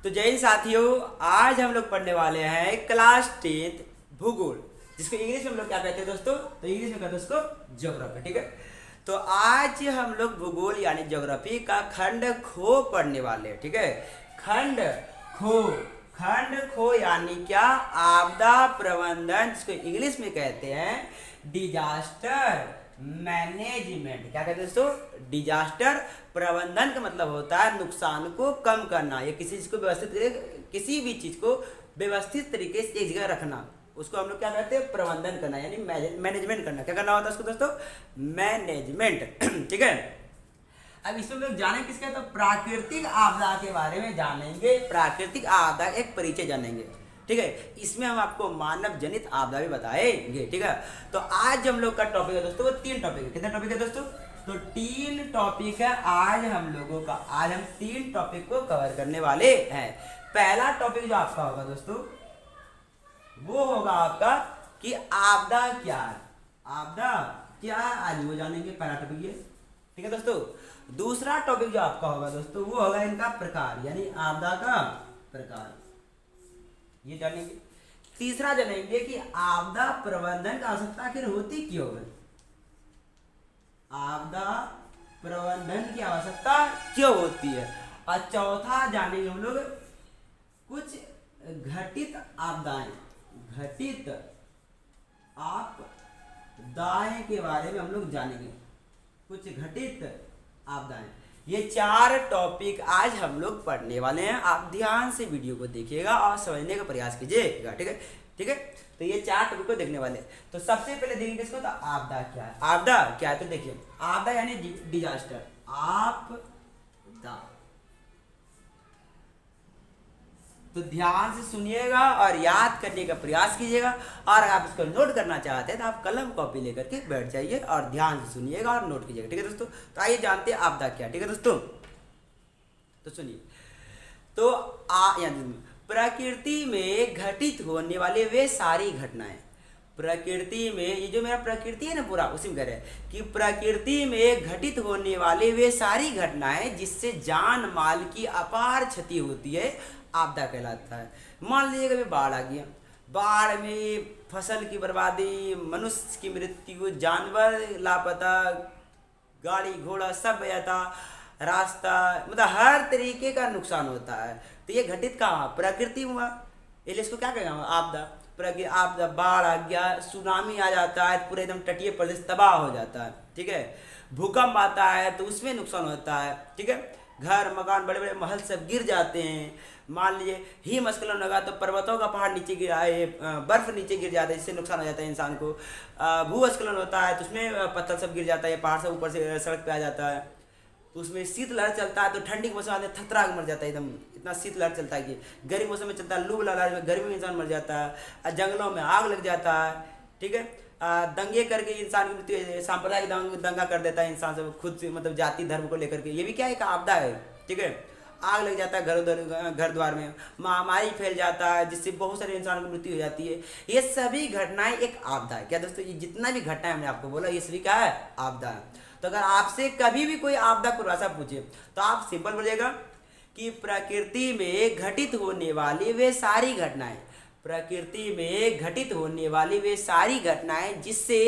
तो जय हिंद साथियों, आज हम लोग पढ़ने वाले हैं क्लास 10 भूगोल, जिसको इंग्लिश में हम लोग क्या कहते हैं दोस्तों? तो इंग्लिश में कहते हैं उसको ज्योग्राफी। ठीक है, तो आज हम लोग भूगोल यानी ज्योग्राफी का खंड खो पढ़ने वाले हैं। ठीक है, खंड खो, खंड खो यानी क्या? आपदा प्रबंधन, जिसको इंग्लिश में कहते हैं डिजास्टर मैनेजमेंट। क्या कहते हैं दोस्तों? डिजास्टर प्रबंधन का मतलब होता है नुकसान को कम करना या किसी चीज को किसी भी चीज को व्यवस्थित तरीके से एक जगह रखना। उसको हम लोग क्या कहते हैं? प्रबंधन करना यानी मैनेजमेंट करना। क्या करना होता है उसको दोस्तों? मैनेजमेंट। ठीक है, अब इसमें लोग जाने किसका? तो प्राकृतिक आपदा के बारे में जानेंगे। प्राकृतिक आपदा एक परिचय जानेंगे। ठीक है, इसमें हम आपको मानव जनित आपदा भी बताएंगे। ठीक है, तो आज हम लोग का टॉपिक है दोस्तों, वो 3 टॉपिक है। कितने टॉपिक है दोस्तों? तो 3 टॉपिक है आज हम लोगों का। आज हम 3 टॉपिक को कवर करने वाले हैं। पहला टॉपिक जो आपका होगा दोस्तों, वो होगा आपका कि आपदा क्या है। आपदा क्या है आज वो जानेंगे, पहला टॉपिक ये। ठीक है दोस्तों, दूसरा टॉपिक जो आपका होगा दोस्तों, वो होगा इनका प्रकार यानी आपदा का प्रकार, ये जानेंगे। तीसरा जानेंगे कि आपदा प्रबंधन की आवश्यकता आखिर होती क्यों है। आपदा प्रबंधन की आवश्यकता क्यों होती है। और चौथा जानेंगे हम लोग कुछ घटित आपदाएं, घटित आपदाएं के बारे में हम लोग जानेंगे, कुछ घटित आपदाएं। ये 4 टॉपिक आज हम लोग पढ़ने वाले हैं। आप ध्यान से वीडियो को देखिएगा और समझने का प्रयास कीजिएगा। ठीक है, ठीक है, तो ये 4 टॉपिक को देखने वाले हैं। तो सबसे पहले देखेंगे इसको, तो आपदा क्या है। आपदा क्या है? तो देखिए, आपदा यानी डिजास्टर, आपदा। तो ध्यान से सुनिएगा और याद करने का प्रयास कीजिएगा। और आप इसको नोट करना चाहते हैं तो आप कलम कॉपी लेकर के बैठ जाइए और ध्यान से सुनिएगा और नोट कीजिएगा। ठीक है दोस्तों, तो आइए जानते हैं आपदा क्या। ठीक है दोस्तों, तो सुनिए, तो प्रकृति में घटित होने वाले वे सारी घटनाएं, प्रकृति में, ये जो मेरा प्रकृति है ना पूरा, उसी में कह रहे हैं कि प्रकृति में घटित होने वाले वे सारी घटनाएं जिससे जान माल की अपार क्षति होती है, आपदा कहलाता है। मान लीजिए कभी बाढ़ आ गया, बाढ़ में फसल की बर्बादी, मनुष्य की मृत्यु, जानवर लापता, गाड़ी घोड़ा सब बहता, रास्ता, मतलब हर तरीके का नुकसान होता है। तो ये घटित कहाँ? प्रकृति हुआ, इसलिए इसको क्या कहेंगे? आपदा। प्रकृति आपदा, बाढ़ आ गया, सुनामी आ जाता है, पूरे एकदम तटीय प्रदेश तबाह हो जाता है। ठीक है, भूकंप आता है तो उसमें नुकसान होता है। ठीक है, घर मकान बड़े बड़े महल सब गिर जाते हैं। मान लीजिए हिमस्खलन होगा तो पर्वतों का पहाड़ नीचे गिरा है, बर्फ नीचे गिर जाता है, जिससे नुकसान हो जाता है इंसान को। भूस्खलन होता है तो उसमें पत्थर सब गिर जाता है, पहाड़ से ऊपर से सड़क पे आ जाता है। तो उसमें शीतलहर चलता है तो ठंडी के मौसम आते थतरा मर जाता है, एकदम इतना शीतलहर चलता है कि गर्मी मौसम में चलता है, लू लहर में गर्मी में इंसान मर जाता है, जंगलों में आग लग जाता है। ठीक है, दंगे करके इंसान की मृत्यु, सांप्रदायिक दंगा कर देता है इंसान से, खुद से मतलब जाति धर्म को लेकर के, ये भी क्या एक आपदा है। ठीक है, आग लग जाता है घर द्वार में, महामारी फैल जाता है जिससे बहुत सारे इंसान की मृत्यु हो जाती है। ये सभी घटनाएं एक आपदा है। क्या दोस्तों? ये जितना भी घटना है मैंने आपको बोला, ये सभी क्या है? आपदा है। तो अगर आपसे कभी भी कोई आपदा परिभाषा पूछे तो आप सिंपल बोलिएगा कि प्रकृति में घटित होने वाली वे सारी घटनाएं, प्रकृति में घटित होने वाली वे सारी घटनाएं जिससे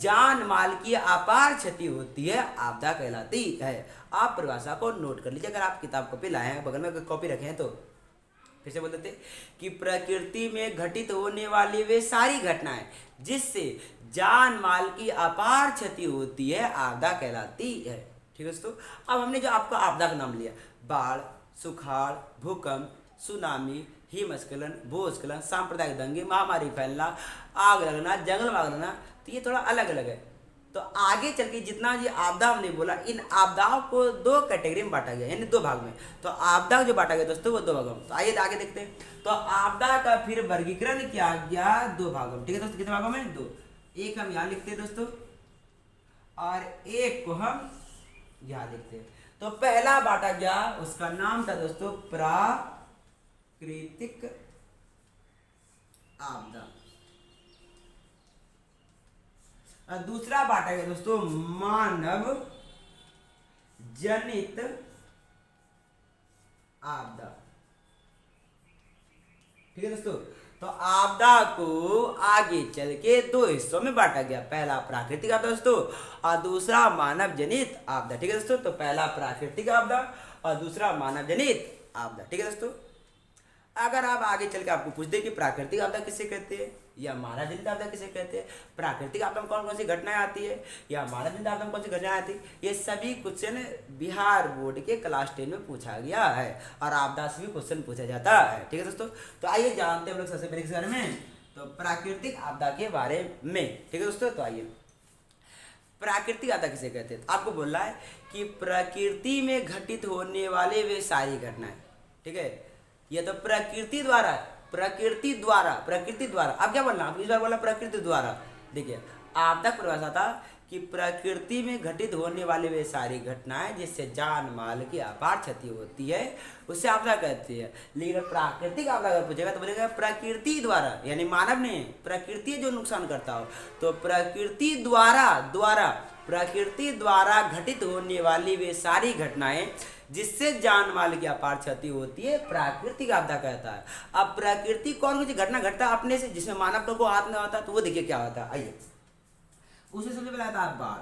जान माल की अपार क्षति होती है, आपदा कहलाती है। आप परिभाषा को नोट कर लीजिए, अगर आप किताब कॉपी लाए हैं, बगल में अगर कॉपी रखे हैं तो। फिर से बोल देते कि प्रकृति में घटित होने वाली वे सारी घटनाएं जिससे जान माल की अपार क्षति होती है, आपदा कहलाती है। ठीक है दोस्तों, अब हमने जो आपका आपदा का नाम लिया, बाढ़, सुखाड़, भूकंप, सुनामी, हिमस्खलन, भूस्खलन, सांप्रदायिक दंगे, महामारी फैलना, आग लगना, जंगल में आग लगना, तो ये थोड़ा अलग अलग है। तो आगे चल के जितना ये आपदा हमने बोला, इन आपदाओं को 2 कैटेगरी में बांटा गया, यानी 2 भाग में। तो आपदा जो बांटा गया दोस्तों, वो 2 भागों में। तो आइए आगे देखते हैं। तो आपदा का फिर वर्गीकरण किया गया 2 भागों में। ठीक है दोस्तों, कितने भागों में? 2। एक हम यहाँ लिखते हैं दोस्तों और एक को हम यहाँ लिखते हैं। तो पहला बांटा गया, उसका नाम था दोस्तों प्राकृतिक आपदा। दूसरा बांटा गया दोस्तों मानव जनित आपदा। ठीक है दोस्तों। तो आपदा को आगे चल के दो हिस्सों में बांटा गया, पहला प्राकृतिक आपदा दोस्तों और दूसरा मानव जनित आपदा। ठीक है दोस्तों, तो पहला प्राकृतिक आपदा और दूसरा मानव जनित आपदा। ठीक है दोस्तों, अगर आप आगे चल के आपको पूछ दे कि प्राकृतिक आपदा किसे कहते हैं या मानव जनित आपदा किसे कहते हैं, प्राकृतिक आपदा में कौन कौन सी घटनाएं आती है या मानव जनित आपदा में कौन सी घटनाएं आती है, ये सभी क्वेश्चन बिहार बोर्ड के क्लास 10 में पूछा गया है और आपदा से भी क्वेश्चन पूछा जाता है। ठीक है दोस्तों, तो आइए जानते हैं हम लोग सबसे पहले किस बारे में, तो प्राकृतिक आपदा के बारे में। ठीक है दोस्तों, तो आइए प्राकृतिक आपदा किसे कहते हैं, तो आपको बोल रहा है कि प्रकृति में घटित होने वाले वे सारी घटनाएं। ठीक है, ये तो प्रकृति द्वारा अब क्या बोलना, आप इस बार बोला प्रकृति द्वारा। देखिए आपदा परिभाषा था कि प्रकृति में घटित होने वाले वे सारी घटनाएं जिससे जान माल की अपार क्षति होती है उसे आपदा कहती है। लेकिन प्राकृतिक आपदा अगर पूछेगा तो बोलेगा प्रकृति द्वारा, यानी मानव नहीं, प्रकृति जो नुकसान करता हो, तो प्रकृति द्वारा घटित होने वाली वे सारी घटनाएं जिससे जान माल की अपार क्षति होती है प्राकृतिक आपदा कहता है। अब प्रकृति कौन सी घटना घटता है अपने से जिसमें मानव को हाथ में होता है, तो वो देखिए क्या होता है। आइए उसे सबसे पहले आता है बाढ़।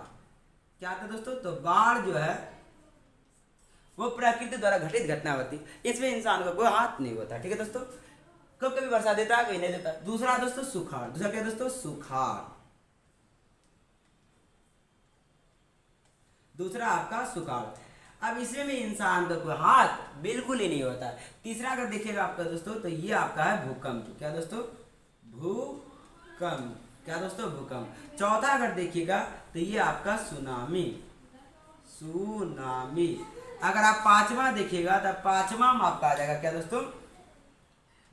क्या आता है दोस्तों, तो बाढ़ जो है वो प्रकृति द्वारा घटित घटना होती है, इसमें इंसान का कोई हाथ नहीं होता। ठीक है दोस्तों, कब कभी वर्षा देता है कहीं नहीं देता। दूसरा दोस्तों सुखाड़, दूसरा क्या दोस्तों सुखाड़, दूसरा आपका सुखाड़। अब इसमें भी इंसान का कोई हाथ बिल्कुल ही नहीं होता। तीसरा अगर देखिएगा आपका दोस्तों, तो ये आपका है भूकंप। क्या दोस्तों, भूकंप। क्या दोस्तों, भूकंप। चौथा अगर देखिएगा तो ये आपका सुनामी। अगर आप पांचवा देखिएगा तो पांचवा में आपका आ जाएगा क्या दोस्तों,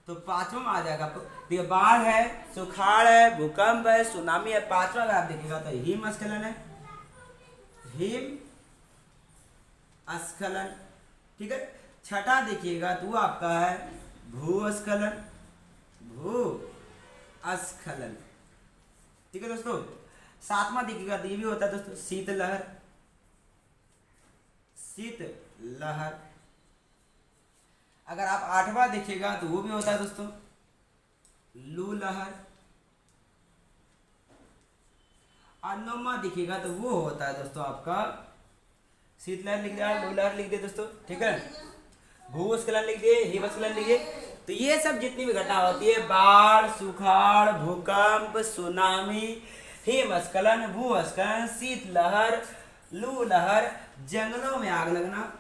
तो पांचवा में आ जाएगा आपको, देखिए बाढ़ है, सुखाड़ है, भूकंप है, सुनामी है। पांचवा अगर आप देखिएगा तो हिमस्खलन है, हिमस्खलन। ठीक है, छठा देखिएगा तो वो आपका है भूस्खलन। ठीक है दोस्तों, सातवां देखिएगा तो ये भी होता है दोस्तों शीतलहर। अगर आप आठवां देखिएगा तो वो भी होता है दोस्तों लू लहर। और नौवां देखिएगा तो वो होता है दोस्तों आपका शीतलहर लिख दिया, लू लहर लिख दिए दोस्तों। ठीक है, भूस्खलन लिख दिए, हिमस्खलन लिख दिए। तो ये सब जितनी भी घटना होती है, बाढ़, सुखाड़, भूकंप, सुनामी, हिमस्खलन, भूस्खलन, शीतलहर, लू लहर, जंगलों में आग लगना,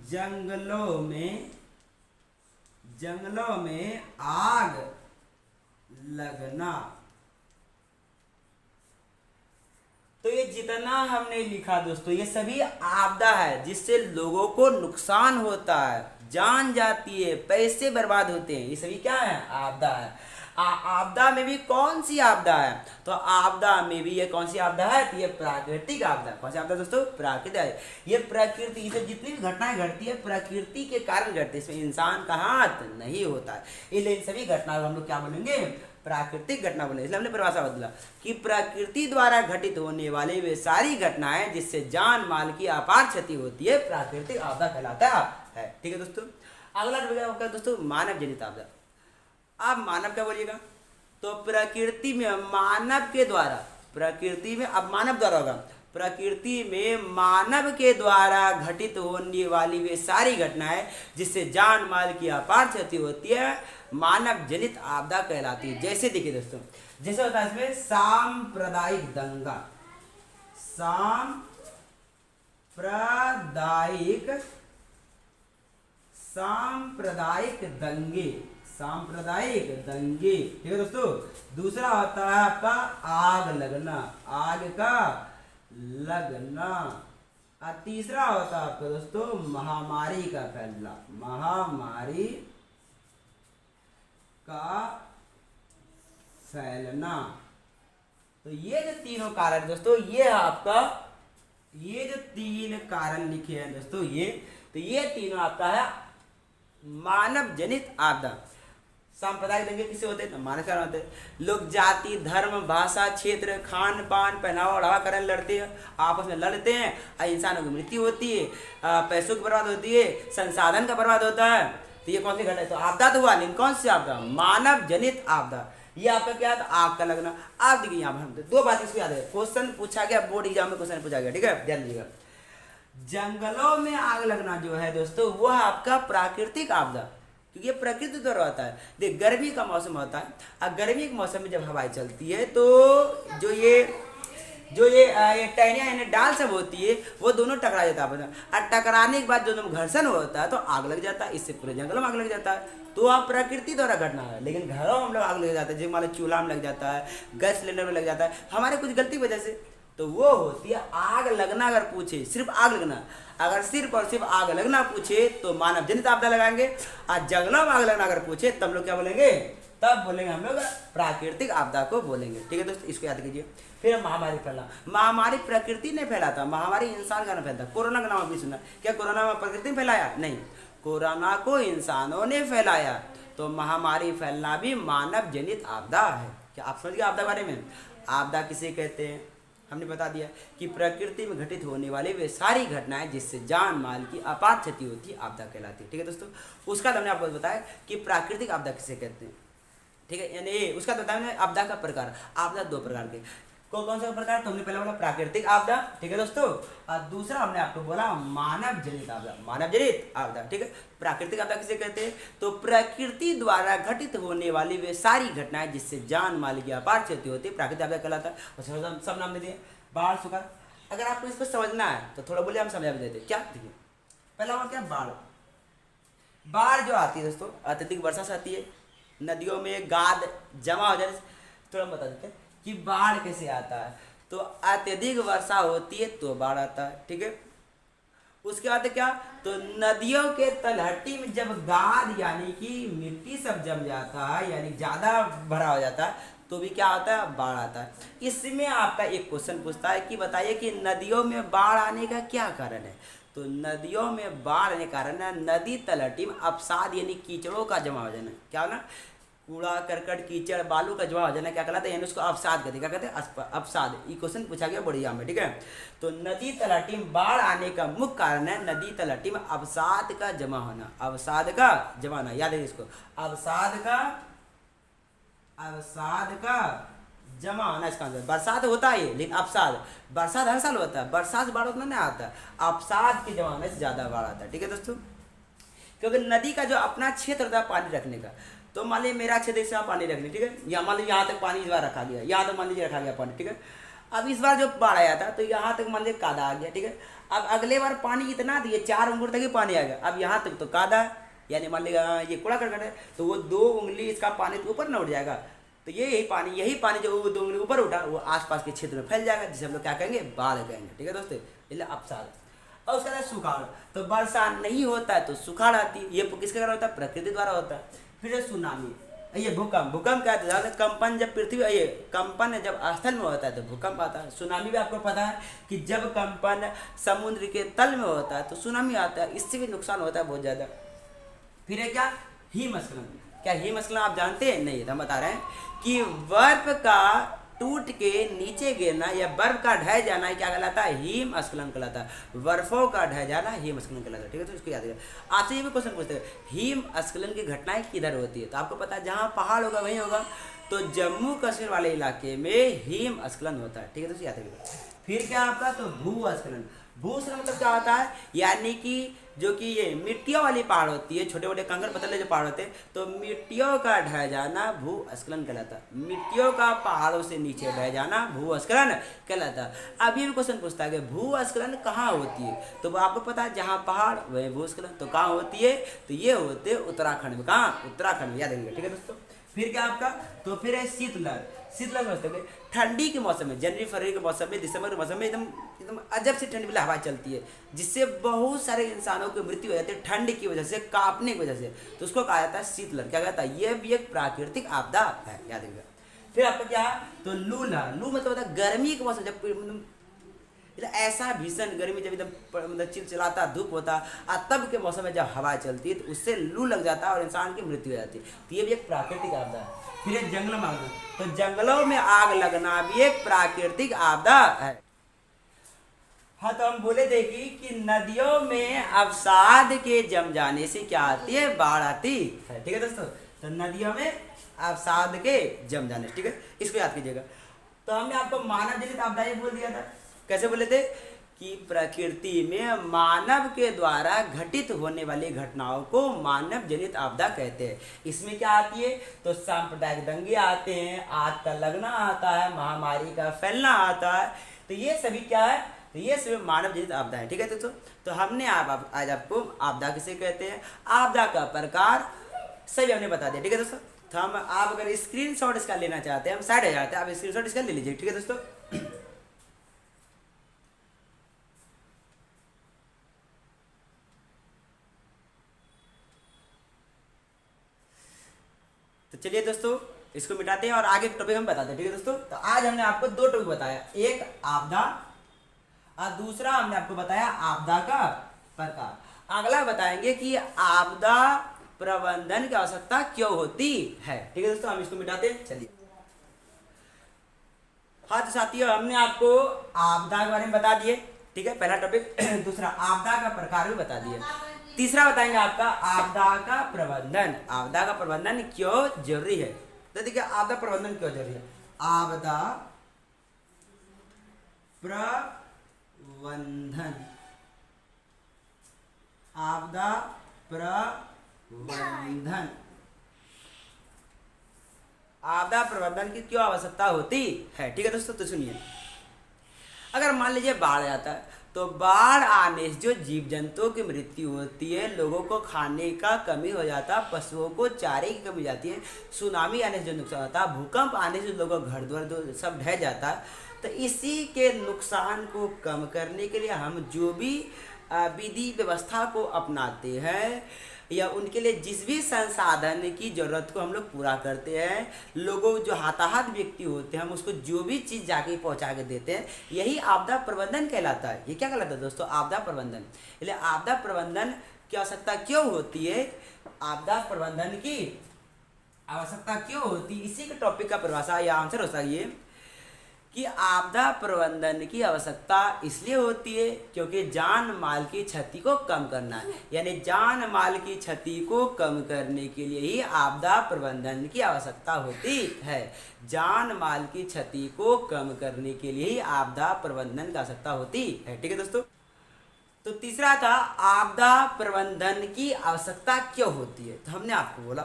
जंगलों में आग लगना। तो ये जितना हमने लिखा दोस्तों, ये सभी आपदा है जिससे लोगों को नुकसान होता है, जान जाती है, पैसे बर्बाद होते हैं, ये सभी क्या है, आपदा है। आपदा में भी कौन सी आपदा है, तो आपदा में भी ये कौन सी आपदा है, तो ये प्राकृतिक आपदा। कौन सी आपदा दोस्तों, प्राकृतिक है। ये प्रकृति से जितनी भी घटनाएं घटती है प्रकृति के कारण घटती है, इसमें इंसान का हाथ नहीं होता है। इसलिए इन सभी घटनाओं हम लोग क्या बोलेंगे, प्राकृतिक घटना बोले। इसलिए हमने परिभाषा बदला कि प्रकृति द्वारा घटित होने वाले वे सारी घटनाएं जिससे जान माल की अपार क्षति होती है प्राकृतिक आपदा कहलाता है। ठीक है दोस्तों, अगला होगा दोस्तों मानव जनित आपदा। आप मानव क्या बोलिएगा, तो प्रकृति में मानव के द्वारा, प्रकृति में अब मानव द्वारा होगा, प्रकृति में मानव के द्वारा घटित होने वाली वे सारी घटनाएं जिससे जान माल की अपार क्षति होती है मानव जनित आपदा कहलाती है। जैसे देखिए दोस्तों, जैसे होता है इसमें सांप्रदायिक दंगा, सांप्रदायिक दंगे। ठीक है दोस्तों। दूसरा होता है आपका आग लगना, आग का लगना। और तीसरा होता है आपका दोस्तों महामारी का फैलना, महामारी का फैलना। तो ये जो तीनों कारण दोस्तों, ये आपका, ये जो तीन कारण लिखे हैं दोस्तों, ये तीनों आपका है मानव जनित आपदा। सांप्रदायिक दंगे किससे होते हैं, मानव कारण होते हैं। लोग जाति, धर्म, भाषा, क्षेत्र, खान पान, पहनावा ओढ़ावा कारण लड़ते हैं, आपस में लड़ते हैं और इंसानों की मृत्यु होती है, पैसों की बर्बाद होती है, संसाधन का बर्बाद होता है, तो ये कौन सी घटना है? तो आपदा तो हुआ, लेकिन कौन सी आपदा? मानव जनित आपदा। ये आपका क्या था? आग का लगना। आप देखिए यहाँ पर दो बात इसको याद है, क्वेश्चन पूछा गया बोर्ड एग्जाम में, क्वेश्चन पूछा गया, ठीक है, ध्यान दीजिएगा। जंगलों में आग लगना जो है दोस्तों, वो आपका प्राकृतिक आपदा, क्योंकि ये प्रकृति द्वारा होता है। देख, गर्मी का मौसम होता है, और गर्मी के मौसम में जब हवाएं चलती है तो जो ये टहनियाँ यानी डाल सब होती है, वो दोनों टकरा जाता है, और टकराने के बाद जो घर्षण होता है तो आग लग जाता है। इससे पूरे जंगलों में आग लग जाता है। तो आप प्रकृति द्वारा घटना है, लेकिन घरों में हम लोग आग लग जाता है, जैसे मान लो चूल्हा में लग जाता है, गैस सिलेंडर में लग जाता है, हमारे कुछ गलती की वजह से। तो वो होती है आग लगना। अगर पूछे सिर्फ आग लगना, अगर सिर्फ और सिर्फ आग लगना पूछे तो मानव जनित आपदा लगाएंगे, और जंगलों में आग लगना अगर पूछे तब लोग क्या बोलेंगे? तब बोलेंगे हम लोग प्राकृतिक आपदा को बोलेंगे, ठीक है दोस्तों, इसको याद कीजिए। फिर महामारी फैला। महामारी प्रकृति ने फैला था, महामारी इंसान का नहीं फैलता। कोरोना का नाम आपने सुना, क्या कोरोना में प्रकृति ने फैलाया? नहीं, कोरोना को इंसानों ने फैलाया। तो महामारी फैलना भी मानव जनित आपदा है। क्या आप समझ गए आपदा के बारे में? आपदा किसे कहते हैं हमने बता दिया कि प्रकृति में घटित होने वाले वे सारी घटनाएं जिससे जान माल की आपात क्षति होती है, आपदा कहलाती है, ठीक है दोस्तों। उसका हमने आपको बताया कि प्राकृतिक आपदा किसे कहते हैं, ठीक है, यानी उसका बताया आपदा का प्रकार। आपदा दो प्रकार के, कौन सा प्रकार? तो हमने पहला बोला प्राकृतिक आपदा, ठीक है दोस्तों, और दूसरा हमने आपको बोला मानव जनित आपदा। मानव जनित आपदा, ठीक है। प्राकृतिक आपदा किसे कहते हैं? तो प्रकृति द्वारा घटित होने वाली वे सारी घटनाएं जिससे जान माल की अपार क्षति होती है, प्राकृतिक आपदा कहलाता है। और सब नाम दे दिए, बाढ़, सुखाड़। अगर आपको इसको समझना है तो थोड़ा बोलिए, हम समझा भी देते। क्या देखिए, पहला हुआ क्या? बाढ़। बाढ़ जो आती है दोस्तों, अत्यधिक वर्षा से आती है, नदियों में गाद जमा हो जाए। थोड़ा बता देते हैं कि बाढ़ कैसे आता है। तो अत्यधिक वर्षा होती है तो बाढ़ आता है, ठीक है। उसके बाद क्या? तो नदियों के तलहटी में जब गाद यानी कि मिट्टी सब जम जाता है, यानी ज्यादा भरा हो जाता है, तो भी क्या आता है? बाढ़ आता है। इसमें आपका एक क्वेश्चन पूछता है कि बताइए कि नदियों में बाढ़ आने का क्या कारण है? तो नदियों में बाढ़ आने का कारण है नदी तलहटी में अपसाद यानी कीचड़ों का जमा हो जाना। क्या होना? कूड़ा करकट कीचड़ बालू का जमा हो जाना क्या कहलाता है? यानी उसको अवसाद कहते हैं। क्या कहते हैं? अवसाद। ये क्वेश्चन पूछा गया बढ़िया में, ठीक है। तो नदी तलहटी में बाढ़ आने का मुख्य कारण है नदी तलहटी में अवसाद का जमा होना। अवसाद का जमा होना, याद है इसको, अवसाद का जमा होना इसका आंसर। बरसात होता है लेकिन अवसाद, बरसात हर साल होता है, बरसात से बाढ़ उतना नहीं आता है, अवसाद के जमा होने से ज्यादा बाढ़ आता है, ठीक है दोस्तों। क्योंकि नदी का जो अपना क्षेत्र होता है पानी रखने का, तो मान लीजिए मेरा क्षेत्र से पानी रखने, ठीक है, या मान लीजिए यहाँ तक पानी इस बार रखा गया, यहाँ तक मान लीजिए रखा गया पानी, ठीक है। अब इस बार जो बाढ़ आया था तो यहाँ तक मान लीजिए कादा आ गया, ठीक है। अब अगले बार पानी इतना दिए 4 उंगली तक ही पानी आ गया, अब यहाँ तक तो कादा, यानी मान लीजिए ये कूड़ा करकट है, तो वो 2 उंगली इसका पानी तो ऊपर न उठ जाएगा, तो यही पानी जो 2 उंगली ऊपर उठा वो आसपास के क्षेत्र में फैल जाएगा, जिसे हम लोग क्या कहेंगे? बाढ़ कहेंगे, ठीक है दोस्तों, इसलिए अवसाद। और उसका बाद सुखाड़। तो वर्षा नहीं होता है तो सुखाड़ आती है, ये किसके द्वारा होता है? प्रकृति द्वारा होता है। फिर सुनामी, ये भूकंप। भूकंप क्या है? कंपन, जब पृथ्वी ये कंपन जब स्थल में होता है तो भूकंप आता है। सुनामी भी आपको पता है कि जब कंपन समुद्र के तल में होता है तो सुनामी आता है, इससे भी नुकसान होता है बहुत ज्यादा। फिर है क्या? हिमस्खलन। क्या हिमस्खलन आप जानते हैं? नहीं, हम बता रहे हैं कि बर्फ का टूट के नीचे गिरना या बर्फ का ढह जाना क्या कहलाता है? हिमस्खलन कहलाता है। बर्फों का ढह जाना हिमस्खलन कहलाता है, ठीक है। तो इसको याद रखिए। आपसे ये भी क्वेश्चन पूछते हैं हिमस्खलन की घटनाएं किधर होती है? तो आपको पता है जहाँ पहाड़ होगा वहीं होगा, तो जम्मू कश्मीर वाले इलाके में हिमस्खलन होता है, ठीक है। तो याद रखिए। फिर क्या आपका? तो भूस्खलन। भूस्खलन मतलब क्या होता है? यानी कि जो कि ये मिट्टियों वाली पहाड़ होती है, छोटे छोटे कंकड़ पतले जो पहाड़ होते हैं, तो मिट्टियों का ढह जाना भूस्खलन कहलाता है। मिट्टियों का पहाड़ों से नीचे ढह जाना भूस्खलन कहलाता है। अभी भी क्वेश्चन पूछता है कि भूस्खलन कहाँ होती है? तो आपको पता है जहाँ पहाड़ वही भूस्खलन। तो कहाँ होती है? तो ये होते हैं उत्तराखंड में। कहाँ? उत्तराखंड में, याद रखिएगा, ठीक है दोस्तों। फिर क्या आपका? तो फिर है शीतलहर। शीतलहर समझते हैं ठंडी के मौसम में, जनवरी फरवरी के मौसम में, दिसंबर के मौसम में एकदम अजब से ठंडी वाली हवा चलती है, जिससे बहुत सारे इंसानों की मृत्यु हो जाती है ठंड की वजह से, कांपने की वजह से। तो उसको कहा जाता है शीतलहर। क्या कहता है? ये भी एक प्राकृतिक आपदा है, याद रखिएगा। फिर आपका क्या? तो लू लहर। लू मतलब होता है गर्मी के मौसम, जब ऐसा भीषण गर्मी, जब एकदम मतलब चिलचिलाता धूप होता है, तब के मौसम में जब हवा चलती है तो उससे लू लग जाता है और इंसान की मृत्यु हो जाती है। तो ये भी एक प्राकृतिक आपदा है। फिर एक जंगलों में आग। तो जंगलों में आग लगना भी एक प्राकृतिक आपदा है। हाँ, तो हम बोले थे कि नदियों में अवसाद के जम जाने से क्या आती है, बाढ़ आती है। ठीक है दोस्तों, तो नदियों में अवसाद के जम जाने से, ठीक है, इसको याद कीजिएगा। तो हमने आपको मानव जनित आपदाएं बोल दिया था। कैसे बोले थे कि प्रकृति में मानव के द्वारा घटित होने वाली घटनाओं को मानव जनित आपदा कहते हैं। इसमें क्या आती है, तो सांप्रदायिक दंगे आते हैं, आग का लगना आता है, महामारी का फैलना आता है। तो ये सभी क्या है, तो ये सभी मानव जनित आपदा है। ठीक है दोस्तों, तो हमने आज आपको आपदा किसे कहते हैं, आपदा का प्रकार सभी हमने बता दिया। ठीक है दोस्तों, तो हम आप अगर स्क्रीनशॉट इसका लेना चाहते हैं, हम साइड हो जाते हैं, आप स्क्रीनशॉट इसका ले लीजिए। ठीक है दोस्तों, तो चलिए दोस्तों इसको मिटाते हैं और आगे टॉपिक हम बताते हैं। ठीक है दोस्तों, तो आज हमने आपको दो टॉपिक बताया, एक आपदा और दूसरा हमने आपको बताया आपदा का प्रकार। अगला बताएंगे कि आपदा प्रबंधन की आवश्यकता क्यों होती है। ठीक है दोस्तों, हम इसको मिटाते हैं। चलिए, हाँ तो साथियों, हमने आपको आपदा के बारे में बता दिए। ठीक है, पहला टॉपिक। दूसरा आपदा का प्रकार भी बता दिए। तीसरा बताएंगे आपका आपदा का प्रबंधन। आपदा का प्रबंधन क्यों जरूरी है। तो देखिए, आपदा प्रबंधन क्यों जरूरी है। आपदा प्रबंधन, आपदा प्रबंधन, आपदा प्रबंधन की क्यों आवश्यकता होती है। ठीक है दोस्तों, तो सुनिए, अगर मान लीजिए बाढ़ आता है, तो बाढ़ आने से जो जीव जंतुओं की मृत्यु होती है, लोगों को खाने का कमी हो जाता है, पशुओं को चारे की कमी हो जाती है, सुनामी आने से जो नुकसान होता है, भूकंप आने से लोगों का घर द्वार सब ढह जाता है। तो इसी के नुकसान को कम करने के लिए हम जो भी विधि व्यवस्था को अपनाते हैं या उनके लिए जिस भी संसाधन की जरूरत को हम लोग पूरा करते हैं, लोगों जो हताहत व्यक्ति होते हैं, हम उसको जो भी चीज़ जाके पहुंचा के देते हैं, यही आपदा प्रबंधन कहलाता है। ये क्या कहलाता है दोस्तों, आपदा प्रबंधन। इसलिए आपदा प्रबंधन की आवश्यकता क्यों होती है, आपदा प्रबंधन की आवश्यकता क्यों होती है, इसी के टॉपिक का परिभाषा या आंसर हो सकता है ये कि आपदा प्रबंधन की आवश्यकता इसलिए होती है क्योंकि जान माल की क्षति को कम करना है, यानी जान माल की क्षति को कम करने के लिए ही आपदा प्रबंधन की आवश्यकता होती है। जान माल की क्षति को कम करने के लिए ही आपदा प्रबंधन की आवश्यकता होती है। ठीक है दोस्तों, तो तीसरा था आपदा प्रबंधन की आवश्यकता क्यों होती है। तो हमने आपको बोला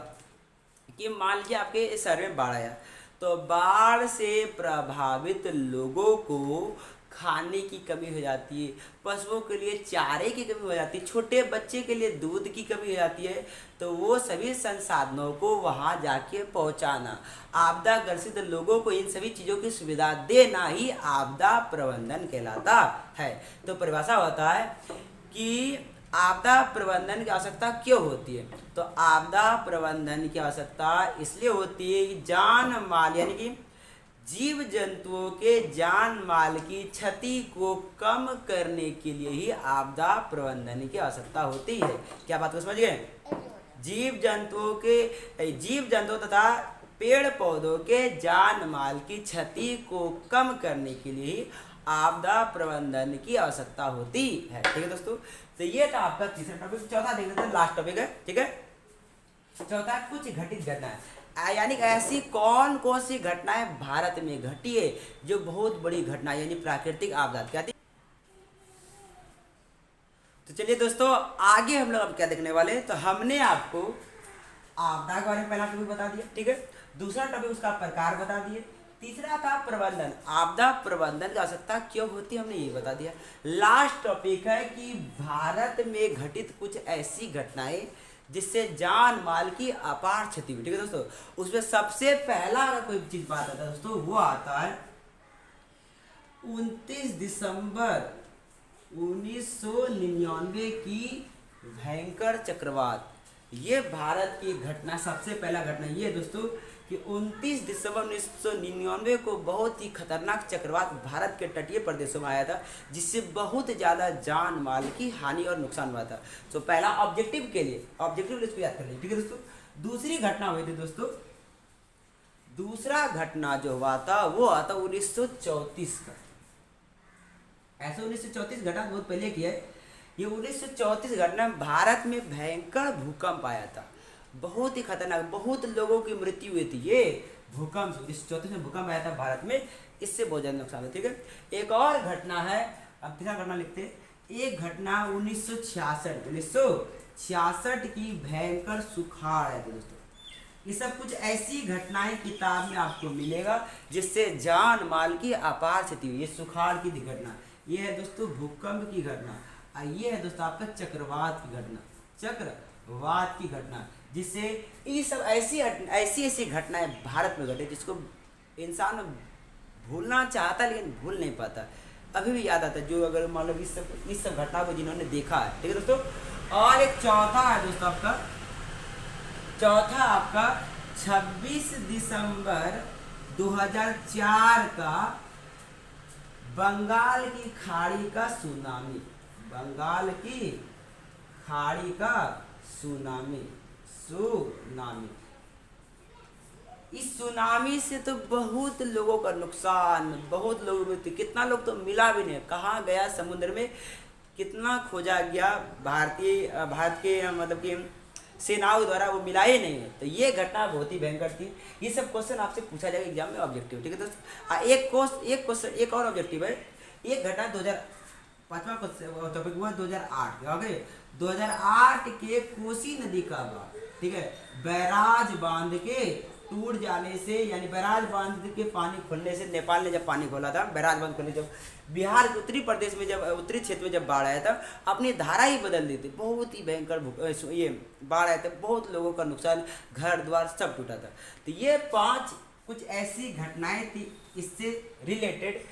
कि मान लीजिए आपके शहर में बाढ़ आया, तो बाढ़ से प्रभावित लोगों को खाने की कमी हो जाती है, पशुओं के लिए चारे की कमी हो जाती है, छोटे बच्चे के लिए दूध की कमी हो जाती है। तो वो सभी संसाधनों को वहाँ जाके पहुँचाना, आपदा ग्रसित लोगों को इन सभी चीज़ों की सुविधा देना ही आपदा प्रबंधन कहलाता है। तो परिभाषा होता है कि आपदा प्रबंधन की आवश्यकता क्यों होती है। तो आपदा प्रबंधन की आवश्यकता इसलिए होती है कि जान माल यानी कि जीव जंतुओं के जान माल की क्षति को कम करने के लिए ही आपदा प्रबंधन की आवश्यकता होती है। क्या बात को समझ गए। जीव जंतुओं तथा पेड़ पौधों के जान माल की क्षति को कम करने के लिए आपदा प्रबंधन की आवश्यकता होती है। ठीक है दोस्तों, तो ये था आपका तीसरा टॉपिक। चौथा देख लेते हैं, लास्ट टॉपिक है। ठीक है, चौथा कुछ घटित घटनाएं, यानी ऐसी कौन कौन सी घटनाएं भारत में घटी है जो बहुत बड़ी घटना यानी प्राकृतिक आपदा कहती। तो चलिए दोस्तों, आगे हम लोग अब क्या देखने वाले हैं। तो हमने आपको आपदा के बारे में पहला टॉपिक बता दिया। ठीक है, दूसरा टॉपिक उसका प्रकार बता दिए, तीसरा था प्रबंधन, आपदा प्रबंधन की आवश्यकता क्यों होती है हमने ये बता दिया। लास्ट टॉपिक है कि भारत में घटित कुछ ऐसी घटनाएं जिससे जान माल की अपार क्षति हुई। ठीक है दोस्तों, उसमें सबसे पहला अगर कोई चीज बात आता है दोस्तों, वो आता है 29 दिसंबर 1999 की भयंकर चक्रवात। ये भारत की घटना, सबसे पहला घटना ये दोस्तों कि 29 दिसंबर 1999 को बहुत ही खतरनाक चक्रवात भारत के तटीय प्रदेशों में आया था, जिससे बहुत ज़्यादा जान माल की हानि और नुकसान हुआ था। तो पहला ऑब्जेक्टिव के लिए इसको याद कर लीजिए। ठीक है दोस्तों, दूसरी घटना हुई थी दोस्तों, दूसरा घटना जो हुआ था वो आता 1934 का। ऐसे 1934 घटना बहुत पहले की है। ये 1934 घटना में भारत में भयंकर भूकंप आया था, बहुत ही खतरनाक, बहुत लोगों की मृत्यु हुई थी। ये भूकंप 1934 में भूकंप आया था भारत में, इससे बहुत ज़्यादा नुकसान हुआ। ठीक है, एक और घटना है, अब तीसरा घटना लिखते हैं। एक घटना 1966 की भयंकर सुखाड़ है दोस्तों। ये सब कुछ ऐसी घटनाएं किताब में आपको मिलेगा जिससे जान माल की अपार क्षति हुई। ये सुखाड़ की घटना, ये है दोस्तों भूकंप की घटना, और ये है दोस्तों आपका चक्रवात की घटना, चक्रवात की घटना, जिससे ये सब ऐसी घटनाएं भारत में घटे जिसको इंसान भूलना चाहता है लेकिन भूल नहीं पाता, अभी भी याद आता है। जो अगर मान लो इस सब घटना को जिन्होंने देखा है। ठीक है दोस्तों, और एक चौथा है दोस्तों आपका, चौथा आपका 26 दिसंबर 2004 का बंगाल की खाड़ी का सुनामी, बंगाल की खाड़ी का सुनामी। इस सुनामी से तो बहुत लोगों का नुकसान, बहुत लोगों मृत्यु, कितना लोग तो मिला भी नहीं, कहाँ गया समुद्र में, कितना खोजा गया, भारत के मतलब कि सेनाओं द्वारा वो मिला ही नहीं है। तो ये घटना बहुत ही भयंकर थी। ये सब क्वेश्चन आपसे पूछा जाएगा एग्जाम में, ऑब्जेक्टिव। ठीक है दोस्तों, एक और ऑब्जेक्टिव है। ये घटना 2005वां टॉपिक हुआ 2008 के, ओके 2008 के कोसी नदी का बाढ़। ठीक है, बैराज बांध के टूट जाने से, यानी बैराज बांध के पानी खोलने से, नेपाल ने जब पानी खोला था, बैराज बांध खोलने, जब बिहार के उत्तरी प्रदेश में, जब उत्तरी क्षेत्र में जब बाढ़ आया था, अपनी धारा ही बदल दी थी। बहुत ही भयंकर ये बाढ़ आया था, बहुत लोगों का नुकसान, घर द्वार सब टूटा था। तो ये 5 कुछ ऐसी घटनाएं थी इससे रिलेटेड,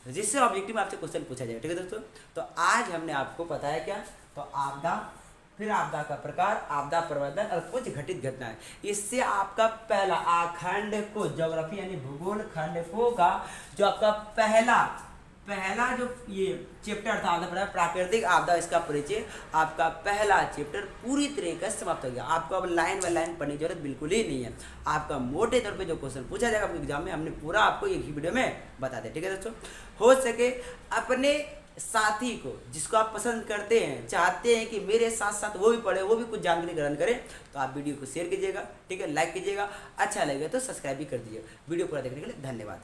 जिससे ऑब्जेक्टिव में आपसे क्वेश्चन पूछा जाएगा। ठीक है दोस्तों, तो आज हमने आपको बताया क्या, तो आपदा, फिर आपदा का प्रकार, आपदा प्रबंधन और कुछ घटित घटनाएं। इससे आपका पहला खंड को, ज्योग्राफी यानी भूगोल खंड को का जो आपका पहला जो ये चैप्टर था आपदा प्राकृतिक आपदा, इसका परिचय, आपका पहला चैप्टर पूरी तरीके से समाप्त हो गया। आपको अब लाइन बाय लाइन पढ़ने की जरूरत बिल्कुल ही नहीं है। आपका मोटे तौर पे जो क्वेश्चन पूछा जाएगा आपके एग्जाम में, हमने पूरा आपको एक ही वीडियो में बता दें। ठीक है दोस्तों, हो सके अपने साथी को, जिसको आप पसंद करते हैं, चाहते हैं कि मेरे साथ साथ वो भी पढ़े, वो भी कुछ जानकारी ग्रहण करे, तो आप वीडियो को शेयर कीजिएगा। ठीक है, लाइक कीजिएगा, अच्छा लगे तो सब्सक्राइब भी कर दीजिएगा। वीडियो पूरा देखने के लिए धन्यवाद।